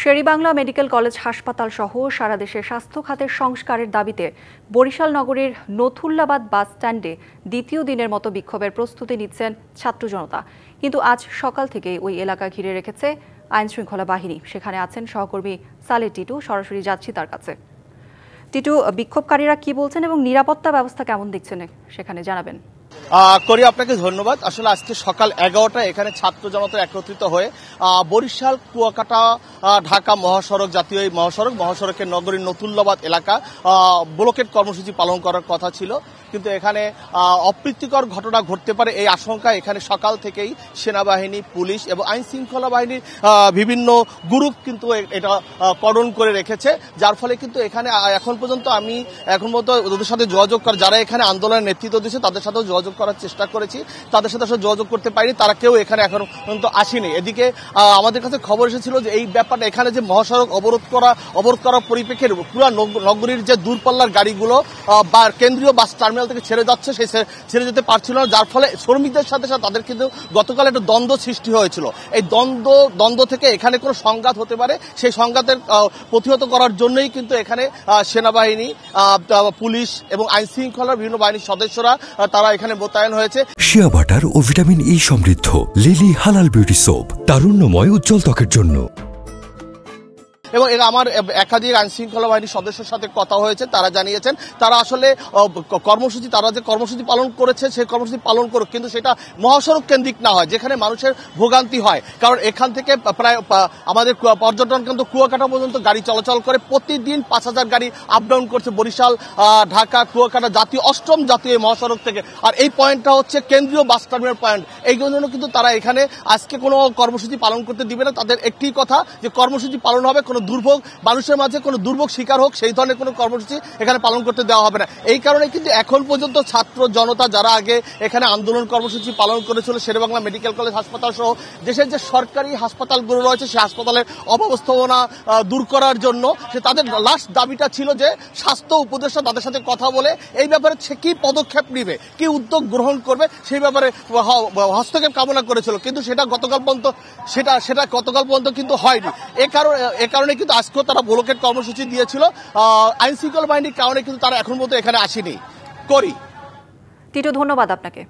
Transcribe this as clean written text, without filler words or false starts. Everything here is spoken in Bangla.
শেরেবাংলা মেডিকেল কলেজ হাসপাতাল সহ সারা দেশে স্বাস্থ্য খাতের সংস্কারের দাবিতে বরিশাল নগরীর নথুল্লাবাদ বাস স্ট্যান্ডে দ্বিতীয় দিনের মতো বিক্ষোভের প্রস্তুতি নিচ্ছেন ছাত্র জনতা। কিন্তু আজ সকাল থেকে ওই এলাকা ঘিরে রেখেছে আইনশৃঙ্খলা বাহিনী। সেখানে আছেন সহকর্মী সালে টিটু। সরাসরি যাচ্ছি তার কাছে। টিটু, বিক্ষোভকারীরা কি বলছেন এবং নিরাপত্তা ব্যবস্থা কেমন দেখছেন সেখানে জানাবেন। করি আপনাকে ধন্যবাদ। আসলে আজকে সকাল 11টায় এখানে ছাত্র জনতা একত্রিত হয়ে বরিশাল কুয়াকাটা ঢাকা মহাসড়ক, জাতীয় এই মহাসড়কের নগরীর নথুল্লাবাদ এলাকা ব্লকেট কর্মসূচি পালন করার কথা ছিল, কিন্তু এখানে অপ্রীতিকর ঘটনা ঘটতে পারে এই আশঙ্কা এখানে সকাল থেকেই সেনাবাহিনী, পুলিশ এবং আইন শৃঙ্খলা বাহিনীর বিভিন্ন গ্রুপ কিন্তু এটা কর্ডন করে রেখেছে, যার ফলে কিন্তু এখানে এখন পর্যন্ত ওদের সাথে যোগাযোগ করা, যারা এখানে আন্দোলনের নেতৃত্ব দিচ্ছে তাদের সাথেও যোগাযোগ করার চেষ্টা করেছি, তাদের সাথে আসলে যোগাযোগ করতে পারিনি, তারা কেউ এখানে এখন পর্যন্ত আসেনি। এদিকে আমাদের কাছে খবর এসেছিল যে এই ব্যাপারটা এখানে যে মহাসড়ক অবরোধ করার পরিপ্রেক্ষিতে পুরো নগরীর যে দূরপাল্লার গাড়িগুলো বা কেন্দ্রীয় বাস টার্মিনাল থেকে ছেড়ে যাচ্ছে, সেই ছেড়ে যেতে পারছিল না, যার ফলে শ্রমিকদের সাথে সাথে তাদের কিন্তু গতকাল একটা দ্বন্দ্ব সৃষ্টি হয়েছিল। এই দ্বন্দ্ব থেকে এখানে কোনো সংঘাত হতে পারে, সেই সংঘাতের প্রতিহত করার জন্যই কিন্তু এখানে সেনাবাহিনী, পুলিশ এবং আইন শৃঙ্খলার বিভিন্ন বাহিনীর সদস্যরা তারা এখানে মোতায়েন হয়েছে। শিয়া বাটার ও ভিটামিন ই সমৃদ্ধ লিলি হালাল বিউটি সোপ, তারুণ্যময় উজ্জ্বল ত্বকের জন্য। এবং আমার একাধিক আইন শৃঙ্খলা বাহিনীর সদস্যের সাথে কথা হয়েছে, তারা জানিয়েছেন তারা আসলে তারা যে কর্মসূচি পালন করেছে সেই কর্মসূচি পালন করুক, কিন্তু সেটা মহাসড়ক কেন্দ্রিক না হয়, যেখানে মানুষের ভোগান্তি হয়। কারণ এখান থেকে প্রায় আমাদের পর্যটন কেন্দ্র কুয়াকাটা পর্যন্ত গাড়ি চলাচল করে, প্রতিদিন 5000 গাড়ি আপ ডাউন করছে বরিশাল, ঢাকা, কুয়াকাটা অষ্টম জাতীয় মহাসড়ক থেকে। আর এই পয়েন্টটা হচ্ছে কেন্দ্রীয় বাস টার্মিনাল পয়েন্ট। এই জন্য কিন্তু তারা এখানে আজকে কোনো কর্মসূচি পালন করতে দিবে না। তাদের একটি কথা যে কর্মসূচি পালন হবে, কোনো দুর্ভোগ মানুষের মাঝে কোনো দুর্ভোগ শিকার হোক সেই ধরনের কোনো কর্মসূচি এখানে পালন করতে দেওয়া হবে না। এই কারণে কিন্তু এখন পর্যন্ত ছাত্র জনতা যারা আগে এখানে আন্দোলন কর্মসূচি পালন করেছিল, শেরেবাংলা মেডিকেল কলেজ হাসপাতাল সহ দেশের যে সরকারি হাসপাতালগুলো রয়েছে সেই হাসপাতালের অব্যবস্থাপনা দূর করার জন্য তাদের লাস্ট দাবিটা ছিল যে স্বাস্থ্য উপদেষ্টা তাদের সাথে কথা বলে এই ব্যাপারে সে কি পদক্ষেপ নিবে, কি উদ্যোগ গ্রহণ করবে সেই ব্যাপারে হস্তক্ষেপ কামনা করেছিল, কিন্তু সেটা গতকাল পর্যন্ত কিন্তু হয়নি। এ কারণে কিন্তু আজকেও তারা ব্লকেট কর্মসূচি দিয়েছিল। আইন শৃঙ্খলা বাহিনীর কারণে কিন্তু তারা এখন পর্যন্ত এখানে আসেনি। করি টিটু, ধন্যবাদ আপনাকে।